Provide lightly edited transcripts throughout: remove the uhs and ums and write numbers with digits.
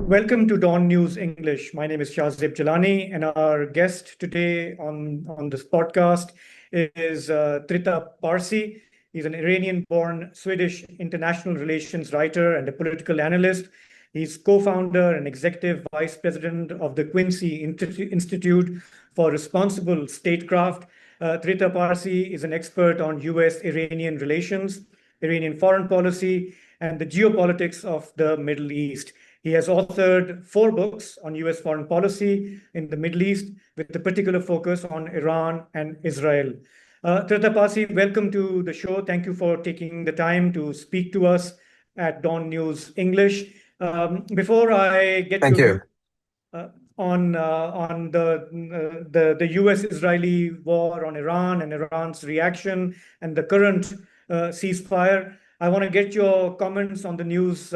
Welcome to Dawn News English. My name is Shahzeb Jillani, and our guest today on this podcast is Trita Parsi. He's an Iranian-born Swedish international relations writer and a political analyst. He's co-founder and executive vice president of the Quincy Institute for Responsible Statecraft. Trita Parsi is an expert on U.S.-Iranian relations, Iranian foreign policy, and the geopolitics of the Middle East. He has authored 4 books on U.S. foreign policy in the Middle East, with a particular focus on Iran and Israel. Trita Parsi, welcome to the show. Thank you for taking the time to speak to us at Dawn News English. Before I get Thank you. On the U.S.-Israeli war on Iran and Iran's reaction and the current ceasefire, I want to get your comments on the news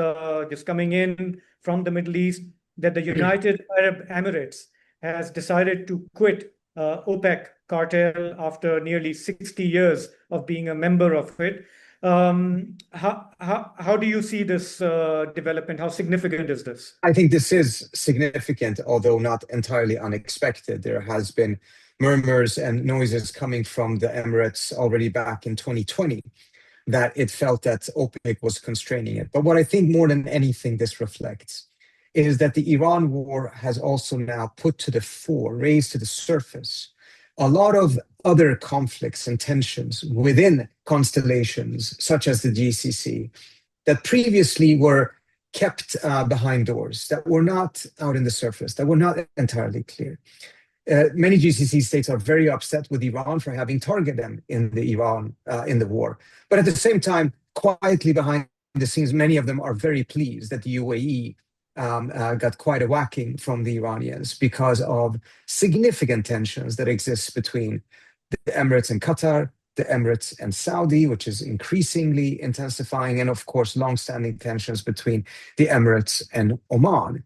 just coming in from the Middle East that the United Arab Emirates has decided to quit OPEC cartel after nearly 60 years of being a member of it. How do you see this development? How significant is this? I think this is significant, although not entirely unexpected. There has been murmurs and noises coming from the Emirates already back in 2020 that it felt that OPEC was constraining it. But what I think more than anything this reflects is that the Iran war has also now put to the fore, raised to the surface, a lot of other conflicts and tensions within constellations, such as the GCC, that previously were kept behind doors, that were not out in the surface, that were not entirely clear. Many GCC states are very upset with Iran for having targeted them in the war. But at the same time, quietly behind the scenes, many of them are very pleased that the UAE got quite a whacking from the Iranians because of significant tensions that exist between the Emirates and Qatar, the Emirates and Saudi, which is increasingly intensifying, and of course, long-standing tensions between the Emirates and Oman.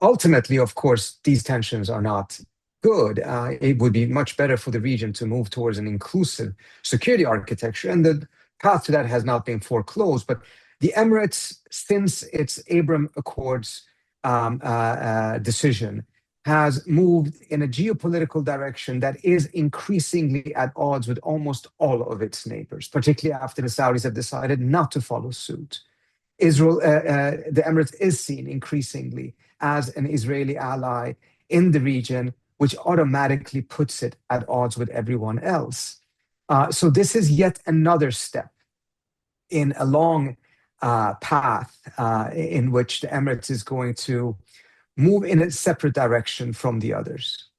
Ultimately, of course, these tensions are not good. It would be much better for the region to move towards an inclusive security architecture, and the path to that has not been foreclosed. But the Emirates, since its Abraham Accords decision, has moved in a geopolitical direction that is increasingly at odds with almost all of its neighbors, particularly after the Saudis have decided not to follow suit. The Emirates is seen increasingly as an Israeli ally in the region, which automatically puts it at odds with everyone else. So this is yet another step in a long path in which the Emirates is going to move in a separate direction from the others.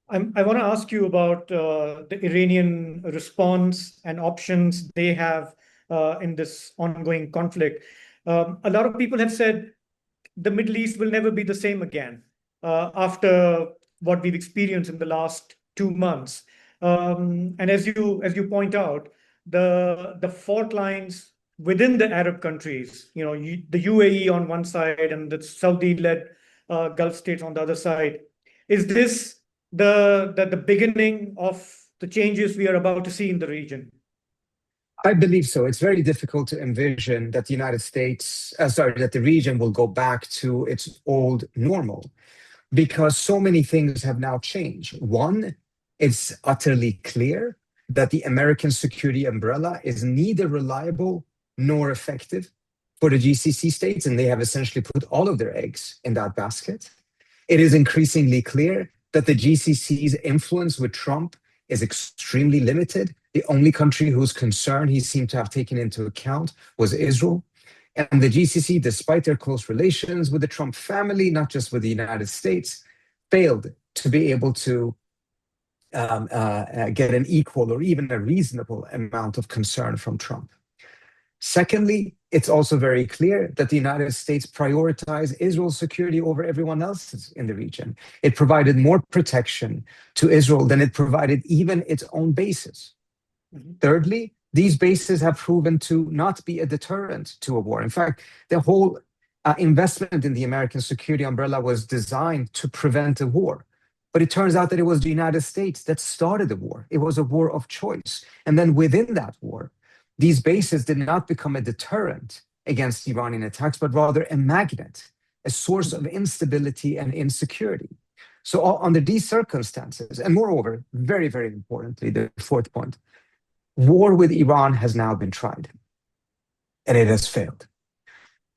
I want to ask you about the Iranian response and options they have in this ongoing conflict. A lot of people have said the Middle East will never be the same again after what we've experienced in the last 2 months. And as you point out, the fault lines within the Arab countries, the UAE on one side and the Saudi-led Gulf states on the other side, is this the beginning of the changes we are about to see in the region? I believe so. It's very difficult to envision that that the region will go back to its old normal, because so many things have now changed. One, it's utterly clear that the American security umbrella is neither reliable nor effective for the GCC states, and they have essentially put all of their eggs in that basket. It is increasingly clear that the GCC's influence with Trump is extremely limited. The only country whose concern he seemed to have taken into account was Israel. And the GCC, despite their close relations with the Trump family, not just with the United States, failed to be able to get an equal or even a reasonable amount of concern from Trump. Secondly, it's also very clear that the United States prioritized Israel's security over everyone else's in the region. It provided more protection to Israel than it provided even its own bases. Mm-hmm. Thirdly, these bases have proven to not be a deterrent to a war. In fact, the whole investment in the American security umbrella was designed to prevent a war. But it turns out that it was the United States that started the war. It was a war of choice. And then within that war, these bases did not become a deterrent against Iranian attacks, but rather a magnet a source of instability and insecurity. So under these circumstances, and moreover, very, very importantly, the fourth point, war with Iran has now been tried, and it has failed.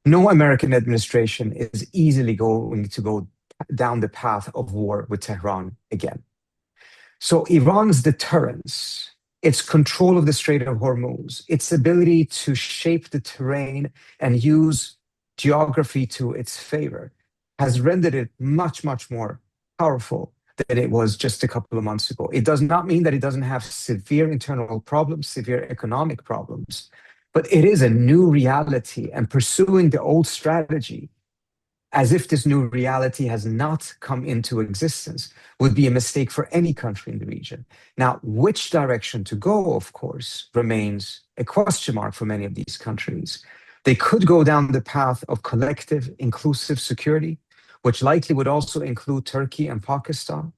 No American administration is easily going to go down the path of war with Tehran again. So Iran's deterrence, its control of the Strait of Hormuz, its ability to shape the terrain and use geography to its favor has rendered it much, much more powerful than it was just a couple of months ago. It does not mean that it doesn't have severe internal problems, severe economic problems, but it is a new reality, and pursuing the old strategy as if this new reality has not come into existence would be a mistake for any country in the region. Now, which direction to go, of course, remains a question mark for many of these countries. They could go down the path of collective, inclusive security, which likely would also include Turkey and Pakistan,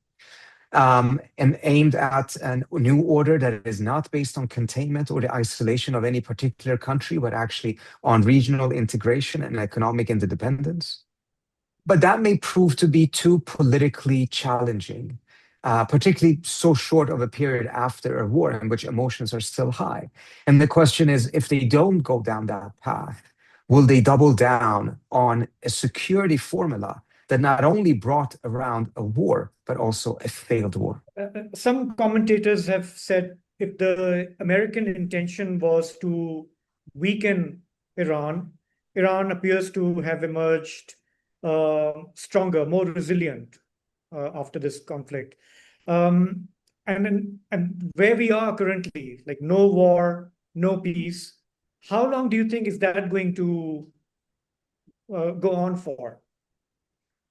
and aimed at a new order that is not based on containment or the isolation of any particular country, but actually on regional integration and economic interdependence. But that may prove to be too politically challenging, particularly so short of a period after a war in which emotions are still high. And the question is, if they don't go down that path, will they double down on a security formula that not only brought around a war, but also a failed war? Some commentators have said if the American intention was to weaken Iran, Iran appears to have emerged stronger, more resilient after this conflict. And where we are currently, like no war, no peace, how long do you think is that going to go on for?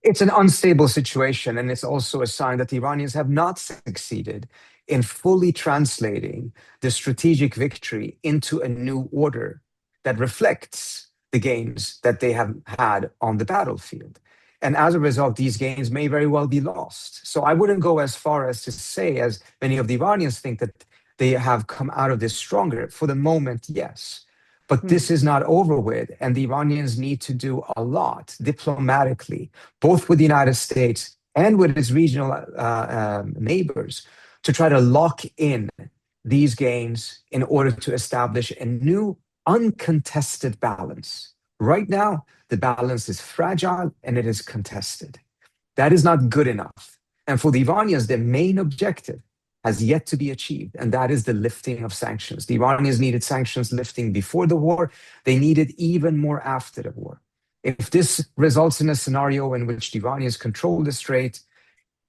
It's an unstable situation, and it's also a sign that the Iranians have not succeeded in fully translating the strategic victory into a new order that reflects the gains that they have had on the battlefield. And as a result, these gains may very well be lost. So I wouldn't go as far as to say, as many of the Iranians think, that they have come out of this stronger. For the moment, yes. But this is not over with, and the Iranians need to do a lot diplomatically, both with the United States and with its regional neighbors, to try to lock in these gains in order to establish a new uncontested balance. Right now, the balance is fragile and it is contested. That is not good enough. And for the Iranians, the main objective has yet to be achieved, and that is the lifting of sanctions. The Iranians needed sanctions lifting before the war. They need it even more after the war. If this results in a scenario in which the Iranians control the strait,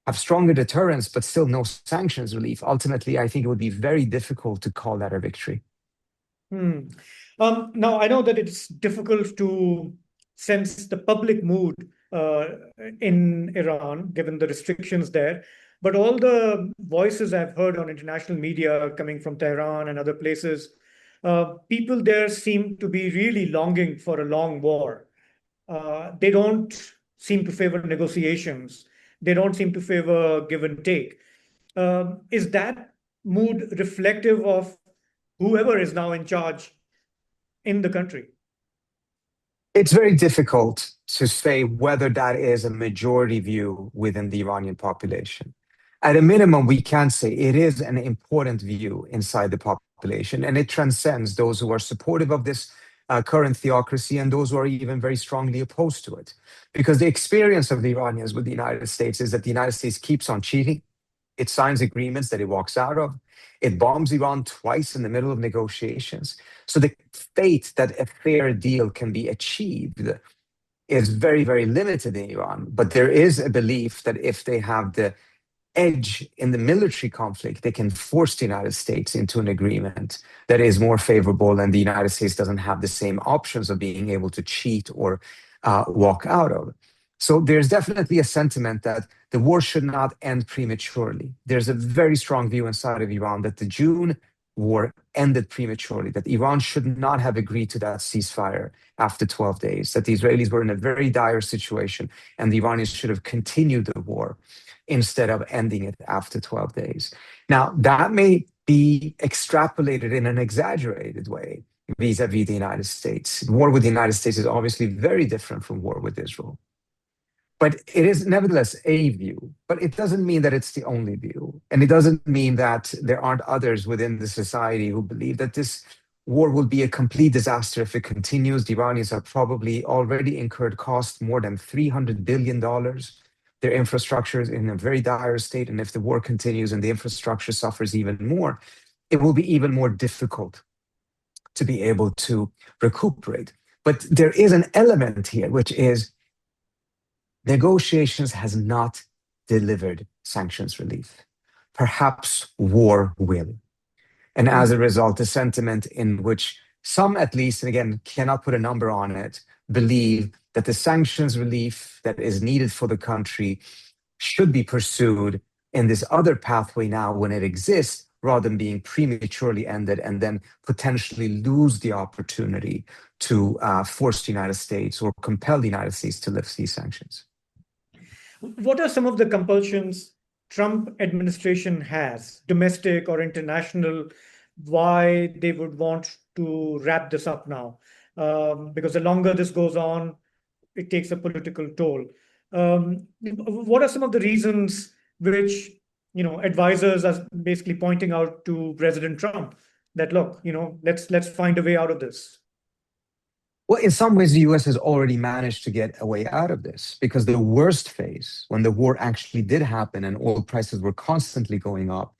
have stronger deterrence, but still no sanctions relief, ultimately, I think it would be very difficult to call that a victory. Now, I know that it's difficult to sense the public mood in Iran, given the restrictions there. But all the voices I've heard on international media coming from Tehran and other places, people there seem to be really longing for a long war. They don't seem to favor negotiations. They don't seem to favor give and take. Is that mood reflective of whoever is now in charge in the country? It's very difficult to say whether that is a majority view within the Iranian population. At a minimum, we can say it is an important view inside the population, and it transcends those who are supportive of this current theocracy and those who are even very strongly opposed to it. Because the experience of the Iranians with the United States is that the United States keeps on cheating. It signs agreements that it walks out of. It bombs Iran twice in the middle of negotiations. So the fate that a fair deal can be achieved is very, very limited in Iran. But there is a belief that if they have the edge in the military conflict, they can force the United States into an agreement that is more favorable, and the United States doesn't have the same options of being able to cheat or walk out of. So there's definitely a sentiment that the war should not end prematurely. There's a very strong view inside of Iran that the June war ended prematurely, that Iran should not have agreed to that ceasefire after 12 days, that the Israelis were in a very dire situation and the Iranians should have continued the war instead of ending it after 12 days. Now, that may be extrapolated in an exaggerated way vis-a-vis the United States. War with the United States is obviously very different from war with Israel. But it is nevertheless a view, but it doesn't mean that it's the only view. And it doesn't mean that there aren't others within the society who believe that this war will be a complete disaster if it continues. The Iranians have probably already incurred cost more than $300 billion. Their infrastructure is in a very dire state. And if the war continues and the infrastructure suffers even more, it will be even more difficult to be able to recuperate. But there is an element here, which is negotiations has not delivered sanctions relief. Perhaps war will. And as a result, the sentiment in which some, at least, and again, cannot put a number on it, believe that the sanctions relief that is needed for the country should be pursued in this other pathway now when it exists, rather than being prematurely ended and then potentially lose the opportunity to force the United States or compel the United States to lift these sanctions. What are some of the compulsions Trump administration has, domestic or international, why they would want to wrap this up now? Because the longer this goes on, it takes a political toll. What are some of the reasons which advisors are basically pointing out to President Trump that look, let's find a way out of this? Well, in some ways, the US has already managed to get a way out of this because the worst phase, when the war actually did happen and oil prices were constantly going up,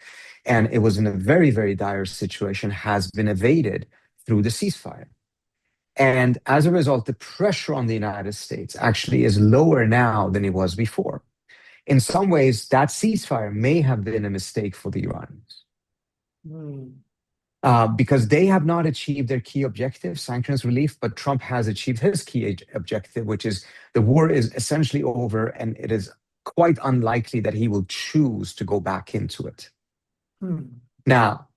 and it was in a very, very dire situation, has been evaded through the ceasefire. And as a result, the pressure on the United States actually is lower now than it was before. In some ways, that ceasefire may have been a mistake for the Iranians. Because they have not achieved their key objective, sanctions relief, but Trump has achieved his key objective, which is the war is essentially over, and it is quite unlikely that he will choose to go back into it. Now,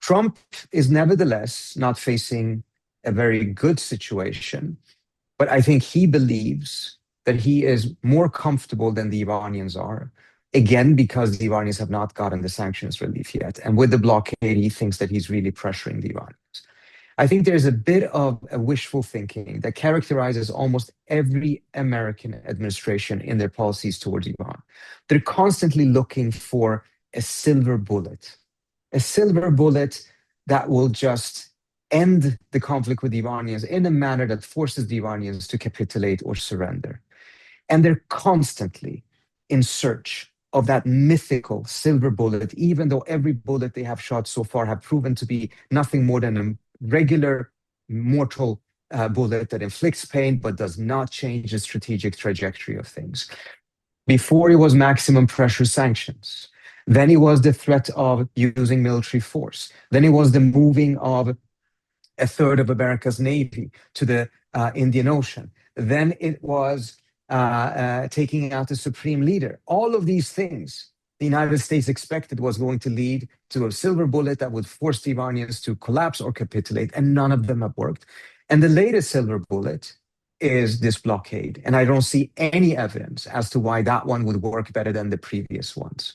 Trump is nevertheless not facing a very good situation, but I think he believes that he is more comfortable than the Iranians are. Again, because the Iranians have not gotten the sanctions relief yet. And with the blockade, he thinks that he's really pressuring the Iranians. I think there's a bit of a wishful thinking that characterizes almost every American administration in their policies towards Iran. They're constantly looking for a silver bullet that will just end the conflict with the Iranians in a manner that forces the Iranians to capitulate or surrender. And they're constantly in search of that mythical silver bullet, even though every bullet they have shot so far have proven to be nothing more than a regular mortal bullet that inflicts pain but does not change the strategic trajectory of things. Before it was maximum pressure sanctions. Then it was the threat of using military force. Then it was the moving of a third of America's Navy to the Indian Ocean. Then it was taking out the supreme leader. All of these things the United States expected was going to lead to a silver bullet that would force the Iranians to collapse or capitulate, and none of them have worked. And the latest silver bullet is this blockade. And I don't see any evidence as to why that one would work better than the previous ones.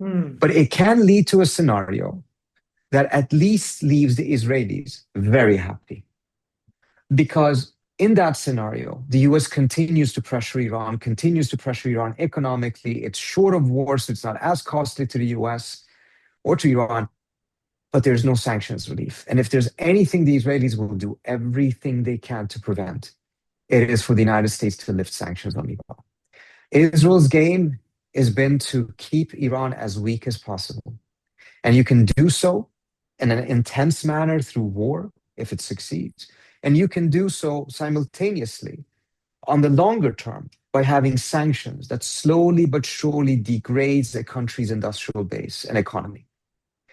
But it can lead to a scenario that at least leaves the Israelis very happy. Because in that scenario, the US continues to pressure Iran economically. It's short of war, so it's not as costly to the US or to Iran, but there's no sanctions relief. And if there's anything the Israelis will do everything they can to prevent, it is for the United States to lift sanctions on Iran. Israel's game has been to keep Iran as weak as possible. And you can do so in an intense manner through war if it succeeds. And you can do so simultaneously on the longer term by having sanctions that slowly but surely degrades a country's industrial base and economy.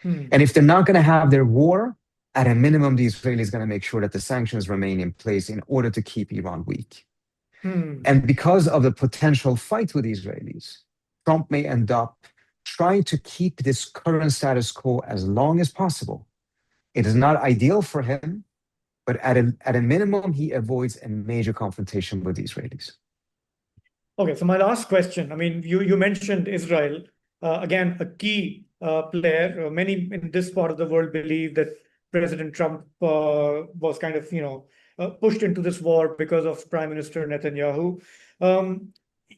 And if they're not going to have their war, at a minimum, the Israelis are going to make sure that the sanctions remain in place in order to keep Iran weak. And because of the potential fight with the Israelis, Trump may end up trying to keep this current status quo as long as possible. It is not ideal for him, but at a minimum, he avoids a major confrontation with the Israelis. Okay, so my last question. I mean, you mentioned Israel, again, a key player. Many in this part of the world believe that President Trump was kind of, pushed into this war because of Prime Minister Netanyahu.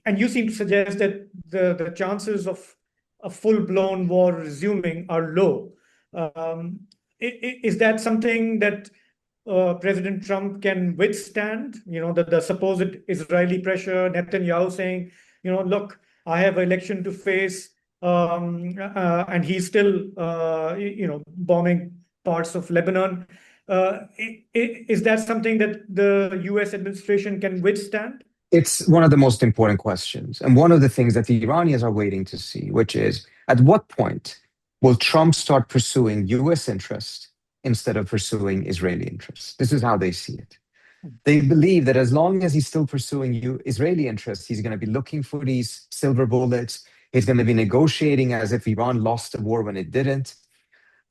and you seem to suggest that the chances of a full-blown war resuming are low. Is that something that President Trump can withstand? The supposed Israeli pressure, Netanyahu saying, look, I have an election to face, and he's still, bombing parts of Lebanon. Is that something that the U.S. administration can withstand? It's one of the most important questions, and one of the things that the Iranians are waiting to see, which is at what point will Trump start pursuing U.S. interest instead of pursuing Israeli interests? This is how they see it. They believe that as long as he's still pursuing Israeli interests, he's going to be looking for these silver bullets. He's going to be negotiating as if Iran lost the war when it didn't.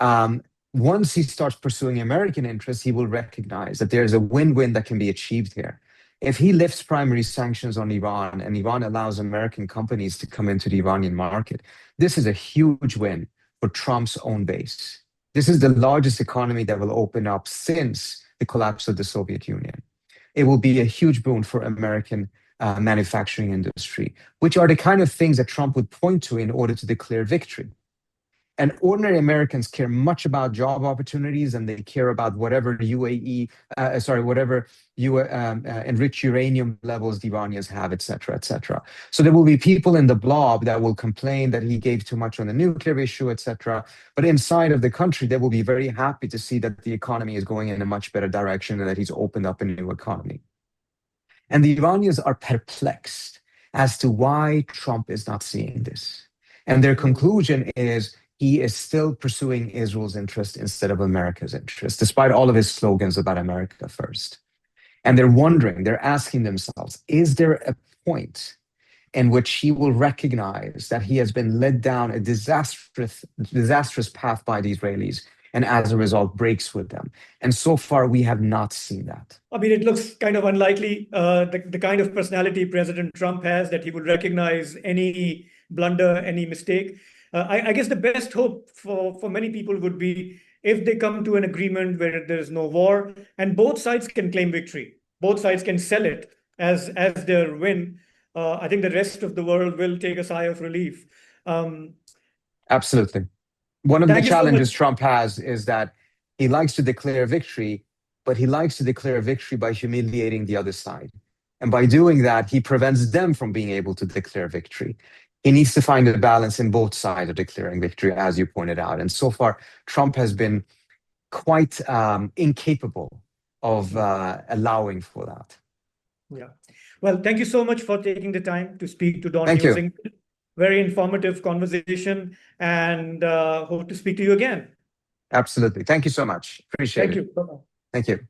Once he starts pursuing American interests, he will recognize that there's a win-win that can be achieved here. If he lifts primary sanctions on Iran and Iran allows American companies to come into the Iranian market, this is a huge win for Trump's own base. This is the largest economy that will open up since the collapse of the Soviet Union. It will be a huge boon for American manufacturing industry, which are the kind of things that Trump would point to in order to declare victory. And ordinary Americans care much about job opportunities, and they care about whatever enriched uranium levels the Iranians have, et cetera, et cetera. So there will be people in the blob that will complain that he gave too much on the nuclear issue, et cetera. But inside of the country, they will be very happy to see that the economy is going in a much better direction and that he's opened up a new economy. And the Iranians are perplexed as to why Trump is not seeing this. And their conclusion is, he is still pursuing Israel's interest instead of America's interest, despite all of his slogans about America first. And they're wondering, they're asking themselves, is there a point in which he will recognize that he has been led down a disastrous path by the Israelis, and as a result breaks with them? And so far, we have not seen that. I mean, it looks kind of unlikely, the kind of personality President Trump has, that he would recognize any blunder, any mistake. I guess the best hope for many people would be if they come to an agreement where there's no war and both sides can claim victory. Both sides can sell it as their win. I think the rest of the world will take a sigh of relief. Absolutely. One of the challenges so Trump has is that he likes to declare victory, but he likes to declare victory by humiliating the other side. And by doing that, he prevents them from being able to declare victory. He needs to find a balance in both sides of declaring victory, as you pointed out. And so far, Trump has been quite incapable of allowing for that. Yeah. Well, thank you so much for taking the time to speak to DawnNews. Thank you. Very informative conversation, and hope to speak to you again. Absolutely. Thank you so much. Appreciate it. Thank you. Bye-bye. Thank you.